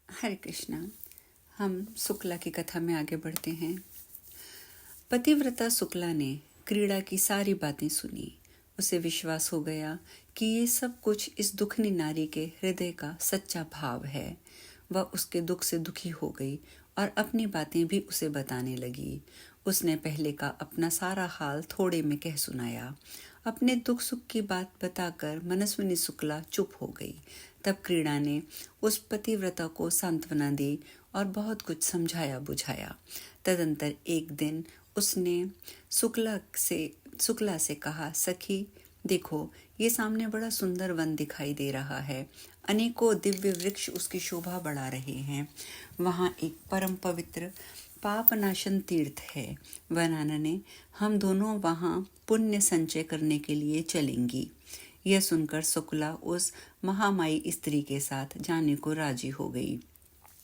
हरे कृष्णा। हम शुक्ला की कथा में आगे बढ़ते हैं। पतिव्रता शुक्ला ने क्रीड़ा की सारी बातें सुनी। उसे विश्वास हो गया कि ये सब कुछ इस दुखनी नारी के हृदय का सच्चा भाव है। वह उसके दुख से दुखी हो गई और अपनी बातें भी उसे बताने लगी। उसने पहले का अपना सारा हाल थोड़े में कह सुनाया। अपने दुख सुख की बात बताकर मनस्विनी शुक्ला चुप हो गई। तब क्रीड़ा ने उस पतिव्रता को सांत्वना दी और बहुत कुछ समझाया बुझाया। तदंतर एक दिन उसने शुक्ला से कहा, सखी देखो, ये सामने बड़ा सुंदर वन दिखाई दे रहा है। अनेकों दिव्य वृक्ष उसकी शोभा बढ़ा रहे हैं। वहाँ एक परम पवित्र पापनाशन तीर्थ है। वनानने हम दोनों वहाँ पुण्य संचय करने के लिए चलेंगी। यह सुनकर शुक्ला उस महामाई स्त्री के साथ जाने को राजी हो गई।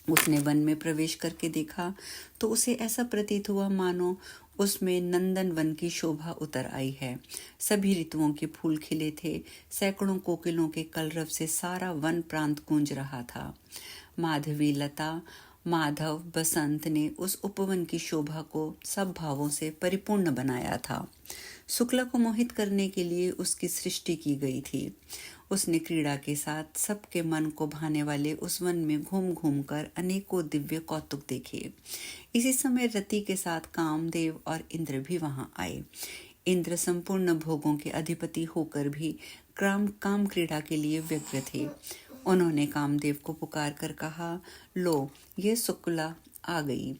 उसने वन में प्रवेश करके देखा तो उसे ऐसा प्रतीत हुआ मानो उसमें नंदन वन की शोभा उतर आई है। सभी ऋतुओं के फूल खिले थे। सैकड़ों कोकिलों के कलरव से सारा वन प्रांत गूंज रहा था। माधवी, लता, माधव, बसंत ने उस उपवन की शोभा को सब भावों से परिपूर्ण बनाया था। शुक्ला को मोहित करने के लिए उसकी सृष्टि की गई थी। उसने क्रीड़ा के साथ सबके मन को भाने वाले उस वन में घूम घूम कर अनेकों दिव्य कौतुक देखे। इसी समय रति के साथ कामदेव और इंद्र भी वहां आए। इंद्र संपूर्ण भोगों के अधिपति होकर भी काम क्रीड़ा के लिए व्यग्र थे। उन्होंने कामदेव को पुकार कर कहा, लो, ये शुक्ला आ गई,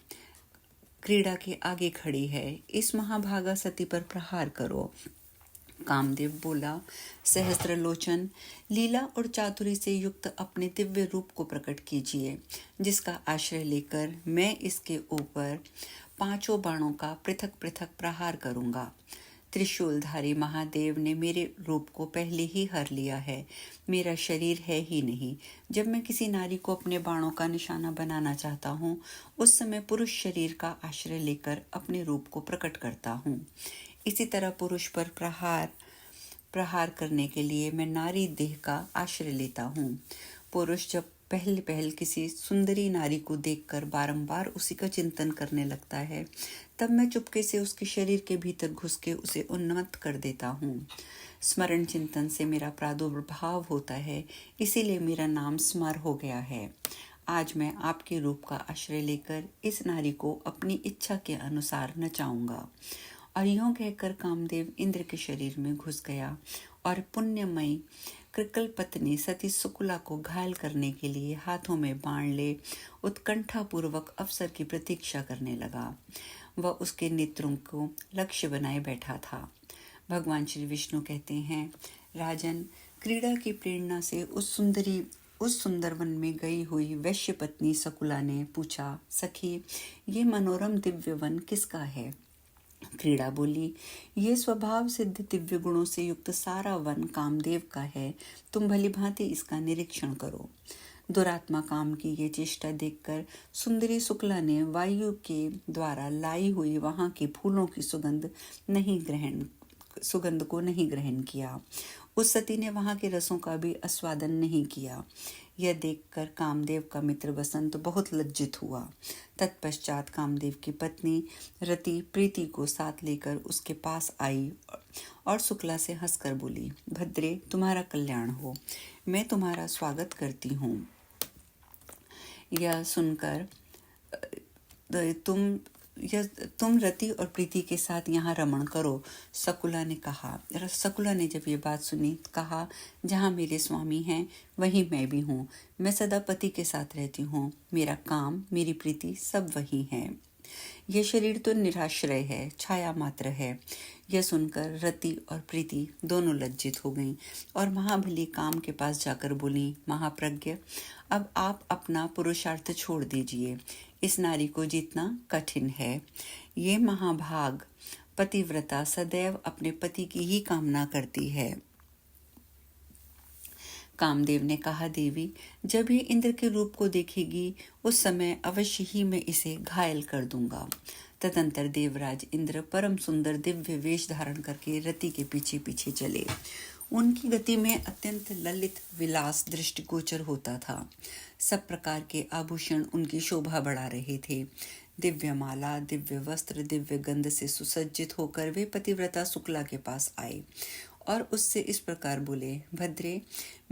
क्रीड़ा के आगे खड़ी है, इस महाभागा सती पर प्रहार करो। कामदेव बोला, सहस्त्रलोचन, लीला और चातुरी से युक्त अपने दिव्य रूप को प्रकट कीजिए, जिसका आश्रय लेकर मैं इसके ऊपर 5 बाणों का पृथक पृथक प्रहार करूंगा। त्रिशूलधारी महादेव ने मेरे रूप को पहले ही हर लिया है। मेरा शरीर है ही नहीं। जब मैं किसी नारी को अपने बाणों का निशाना बनाना चाहता हूँ, उस समय पुरुष शरीर का आश्रय लेकर अपने रूप को प्रकट करता हूँ। इसी तरह पुरुष पर प्रहार करने के लिए मैं नारी देह का आश्रय लेता हूँ। पुरुष जब पहल किसी सुंदरी नारी को देखकर बारंबार उसी का चिंतन करने लगता है, तब मैं चुपके से उसके शरीर के भीतर घुस के उसे उन्मत्त कर देता हूँ। स्मरण चिंतन से मेरा प्रादुर्भाव होता है, इसीलिए मेरा नाम स्मर हो गया है। आज मैं आपके रूप का आश्रय लेकर इस नारी को अपनी इच्छा के अनुसार नचाऊंगा। और यूं कहकर कामदेव इंद्र के शरीर में घुस गया और पुण्यमयी कृकल पत्नी सती शुक्ला को घायल करने के लिए हाथों में बाण ले उत्कंठापूर्वक अवसर की प्रतीक्षा करने लगा। वह उसके नेत्रों को लक्ष्य बनाए बैठा था। भगवान श्री विष्णु कहते हैं, राजन, क्रीड़ा की प्रेरणा से उस सुंदर वन में गई हुई वैश्य पत्नी शकुला ने पूछा, सखी, ये मनोरम दिव्य वन किसका है? क्रीड़ा बोली, ये स्वभाव सिद्ध दिव्य गुणों से युक्त सारा वन कामदेव का है। तुम भली भांति इसका निरीक्षण करो। दुरात्मा काम की ये चेष्टा देखकर सुंदरी शुक्ला ने वायु के द्वारा लाई हुई वहां के फूलों की सुगंध को नहीं ग्रहण किया। उस सती ने वहां के रसों का भी आस्वादन नहीं किया। यह देखकर कामदेव का मित्र बसंत बहुत लज्जित हुआ। तत्पश्चात कामदेव की पत्नी रति प्रीति को साथ लेकर उसके पास आई और शुक्ला से हंसकर बोली, भद्रे, तुम्हारा कल्याण हो, मैं तुम्हारा स्वागत करती हूँ। यह सुनकर तुम रति और प्रीति के साथ यहाँ रमण करो, शकुला ने कहा। शकुला ने जब ये बात सुनी, कहा, जहाँ मेरे स्वामी हैं वहीं मैं भी हूँ। मैं सदा पति के साथ रहती हूँ। मेरा काम, मेरी प्रीति सब वही है। यह शरीर तो निराश्रय है, छाया मात्र है। यह सुनकर रति और प्रीति दोनों लज्जित हो गईं और महाबली काम के पास जाकर बोली, महाप्रज्ञ, अब आप अपना पुरुषार्थ छोड़ दीजिए। इस नारी को जीतना कठिन है। ये महाभाग पतिव्रता सदैव अपने पति की ही कामना करती है। कामदेव ने कहा, देवी, जब ये इंद्र के रूप को देखेगी उस समय अवश्य ही मैं इसे घायल कर दूंगा। तदंतर देवराज इंद्र परम सुंदर दिव्य वेश धारण करके रति के पीछे पीछे चले। उनकी गति में अत्यंत ललित विलास दृष्टिगोचर होता था। सब प्रकार के आभूषण उनकी शोभा बढ़ा रहे थे। दिव्य माला, दिव्य वस्त्र, दिव्य गंध से सुसज्जित होकर वे पतिव्रता शुक्ला के पास आए और उससे इस प्रकार बोले, भद्रे,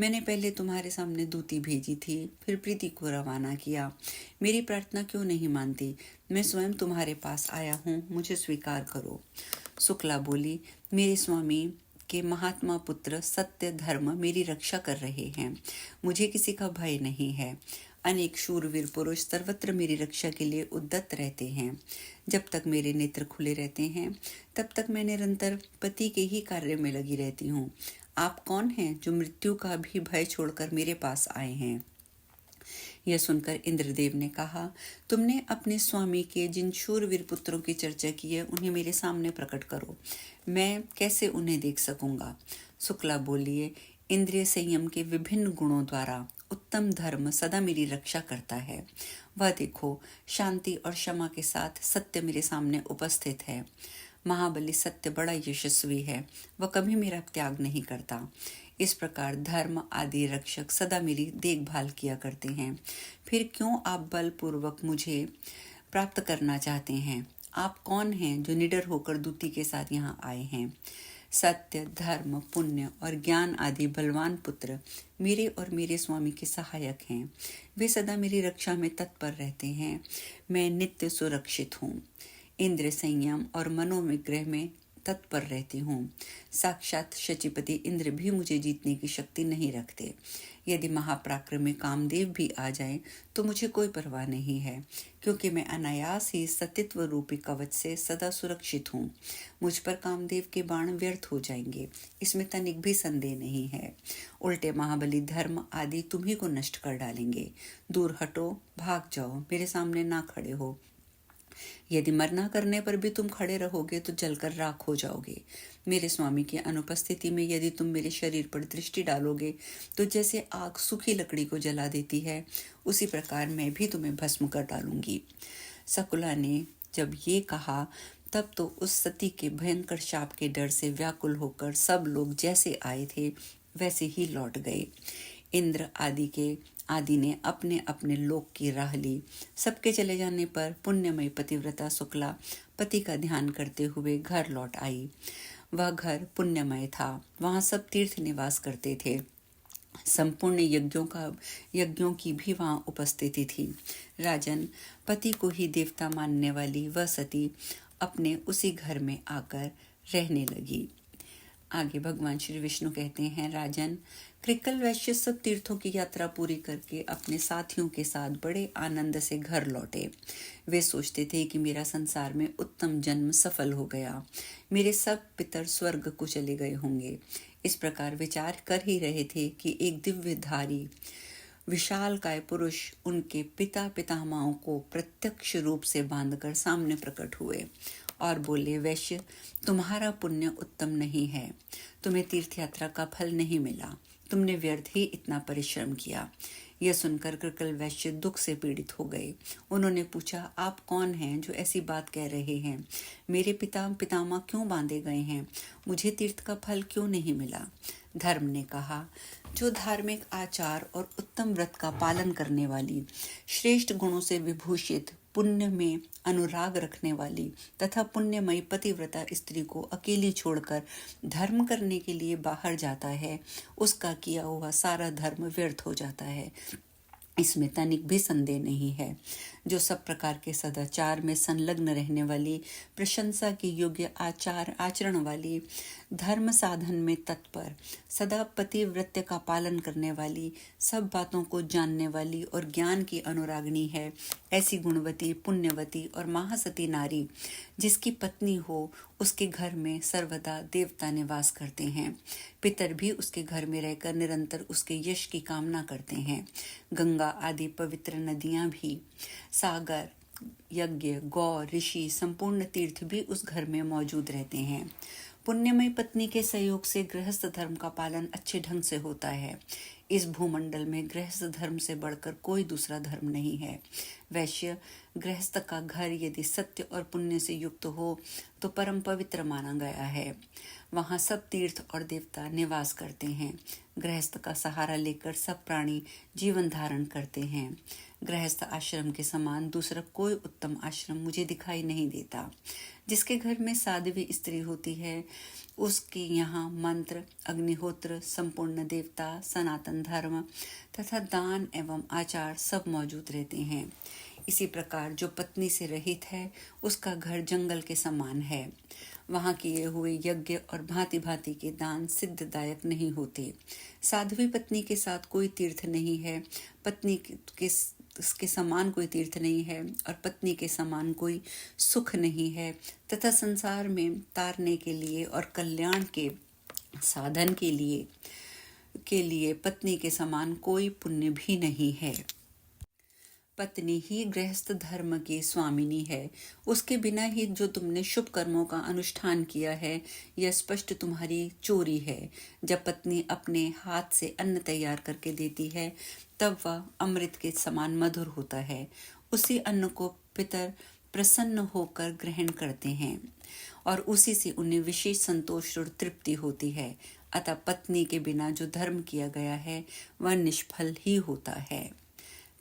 मैंने पहले तुम्हारे सामने दूती भेजी थी, फिर प्रीति को रवाना किया। मेरी प्रार्थना क्यों नहीं मानती? मैं स्वयं तुम्हारे पास आया हूँ, मुझे स्वीकार करो। शुक्ला बोली, मेरे स्वामी के महात्मा पुत्र सत्य धर्म मेरी रक्षा कर रहे हैं, मुझे किसी का भय नहीं है। अनेक शूरवीर पुरुष सर्वत्र मेरी रक्षा के लिए उद्यत रहते हैं। जब तक मेरे नेत्र खुले रहते हैं तब तक मैं निरंतर पति के ही कार्य में लगी रहती हूँ। आप कौन हैं जो मृत्यु का भी भय छोड़कर मेरे पास आए हैं? यह सुनकर इंद्रदेव ने कहा, तुमने अपने स्वामी के जिन शूरवीर पुत्रों की चर्चा की है उन्हें मेरे सामने प्रकट करो, मैं कैसे उन्हें देख सकूंगा? शुक्ला बोलिए, इंद्रिय संयम के विभिन्न गुणों द्वारा उत्तम धर्म सदा मेरी रक्षा करता है। वह देखो, शांति और क्षमा के साथ सत्य मेरे सामने उपस्थित है। महाबली सत्य बड़ा यशस्वी है, वह कभी मेरा त्याग नहीं करता। इस प्रकार धर्म आदि रक्षक सदा मेरी देखभाल किया करते हैं। फिर क्यों आप बलपूर्वक मुझे प्राप्त करना चाहते हैं? आप कौन हैं जो निडर होकर दूती के साथ यहाँ आए हैं? सत्य, धर्म, पुण्य और ज्ञान आदि बलवान पुत्र मेरे और मेरे स्वामी के सहायक हैं। वे सदा मेरी रक्षा में तत्पर रहते हैं। मैं नित्य सुरक्षित हूँ। इंद्र संयम और मनोविग्रह में तत्पर रहती हूँ। साक्षात शचीपति इंद्र भी मुझे जीतने की शक्ति नहीं रखते। यदि महापराक्रमी कामदेव भी आ जाए तो मुझे कोई परवाह नहीं है, क्योंकि मैं अनायास ही सतित्व रूपी कवच से सदा सुरक्षित हूँ। मुझ पर कामदेव के बाण व्यर्थ हो जाएंगे, इसमें तनिक भी संदेह नहीं है। उल्टे महाबली धर्म आदि तुम्ही को नष्ट कर डालेंगे। दूर हटो, भाग जाओ, मेरे सामने ना खड़े हो। यदि मरना करने पर भी तुम खड़े रहोगे तो जलकर राख हो जाओगे। मेरे स्वामी की अनुपस्थिति में यदि तुम मेरे शरीर पर दृष्टि डालोगे तो जैसे आग सूखी लकड़ी को जला देती है, उसी प्रकार मैं भी तुम्हें भस्म कर डालूंगी। शकुला ने जब ये कहा तब तो उस सती के भयंकर शाप के डर से व्याकुल होकर सब लोग जैसे आए थे वैसे ही लौट गए। इंद्र आदि ने अपने अपने लोक की राह ली। सबके चले जाने पर पुण्यमयी पतिव्रता शुक्ला पति का ध्यान करते हुए घर लौट आई। वह घर पुण्यमय था, वहां सब तीर्थ निवास करते थे। संपूर्ण यज्ञों की भी वहां उपस्थिति थी। राजन, पति को ही देवता मानने वाली वह सती अपने उसी घर में आकर रहने लगी। आगे भगवान श्री विष्णु कहते हैं, राजन, कृकल वैश्य सब तीर्थों की यात्रा पूरी करके अपने साथियों के साथ बड़े आनंद से घर लौटे। वे सोचते थे कि मेरा संसार में उत्तम जन्म सफल हो गया, मेरे सब पितर स्वर्ग को चले गए होंगे। इस प्रकार विचार कर ही रहे थे कि एक दिव्यधारी विशालकाय पुरुष उनके पिता पितामहों को प्रत्यक्ष रूप से बांधकर सामने प्रकट हुए और बोले, वैश्य, तुम्हारा पुण्य उत्तम नहीं है, तुम्हें तीर्थ यात्रा का फल नहीं मिला, तुमने व्यर्थ ही इतना परिश्रम किया। यह सुनकर कृकल वैश्य दुख से पीड़ित हो गए। उन्होंने पूछा, आप कौन हैं जो ऐसी बात कह रहे हैं? मेरे पितामह क्यों बांधे गए हैं? मुझे तीर्थ का फल क्यों नहीं मिला? धर्म ने कहा, जो धार्मिक आचार और उत्तम व्रत का पालन करने वाली, श्रेष्ठ गुणों से विभूषित, पुण्य में अनुराग रखने वाली तथा पुण्यमयी पतिव्रता स्त्री को अकेली छोड़कर धर्म करने के लिए बाहर जाता है, उसका किया हुआ सारा धर्म व्यर्थ हो जाता है, इसमें तनिक भी संदेह नहीं है। जो सब प्रकार के सदाचार में संलग्न रहने वाली, प्रशंसा के योग्य आचरण वाली, धर्म साधन में तत्पर, सदा पतिव्रत्य का पालन करने वाली, सब बातों को जानने वाली और ज्ञान की अनुरागिणी है, ऐसी गुणवती, पुण्यवती और महासती नारी जिसकी पत्नी हो, उसके घर में सर्वदा देवता निवास करते हैं। पितर भी उसके घर में रहकर निरंतर उसके यश की कामना करते हैं। गंगा आदि पवित्र नदियां भी, सागर, यज्ञ, गौ, ऋषि, संपूर्ण तीर्थ भी उस घर में मौजूद रहते हैं। पुण्यमयी पत्नी के सहयोग से गृहस्थ धर्म का पालन अच्छे ढंग से होता है। इस भूमंडल में गृहस्थ धर्म से बढ़कर कोई दूसरा धर्म नहीं है। वैश्य, गृहस्थ का घर यदि सत्य और पुण्य से युक्त हो तो परम पवित्र माना गया है। वहाँ सब तीर्थ और देवता निवास करते हैं। गृहस्थ का सहारा लेकर सब प्राणी जीवन धारण करते हैं। गृहस्थ आश्रम के समान दूसरा कोई उत्तम आश्रम मुझे दिखाई नहीं देता। जिसके घर में साध्वी स्त्री होती है उसके यहाँ मंत्र, अग्निहोत्र, संपूर्ण देवता, सनातन धर्म तथा दान एवं आचार सब मौजूद रहते हैं। इसी प्रकार जो पत्नी से रहित है उसका घर जंगल के समान है। वहाँ किए हुए यज्ञ और भांति भांति के दान सिद्धदायक नहीं होते। साध्वी पत्नी के साथ कोई तीर्थ नहीं है, पत्नी के समान कोई तीर्थ नहीं है और पत्नी के समान कोई सुख नहीं है तथा संसार में तारने के लिए और कल्याण के साधन के लिए पत्नी के समान कोई पुण्य भी नहीं है। पत्नी ही गृहस्थ धर्म की स्वामिनी है। उसके बिना ही जो तुमने शुभ कर्मों का अनुष्ठान किया है यह स्पष्ट तुम्हारी चोरी है। जब पत्नी अपने हाथ से अन्न तैयार करके देती है तब वह अमृत के समान मधुर होता है। उसी अन्न को पितर प्रसन्न होकर ग्रहण करते हैं और उसी से उन्हें विशेष संतोष और तृप्ति होती है। अतः पत्नी के बिना जो धर्म किया गया है वह निष्फल ही होता है।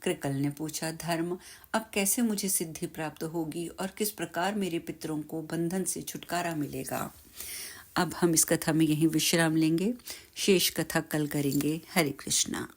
कृकल ने पूछा, धर्म, अब कैसे मुझे सिद्धि प्राप्त होगी और किस प्रकार मेरे पितरों को बंधन से छुटकारा मिलेगा? अब हम इस कथा में यहीं विश्राम लेंगे। शेष कथा कल करेंगे। हरे कृष्णा।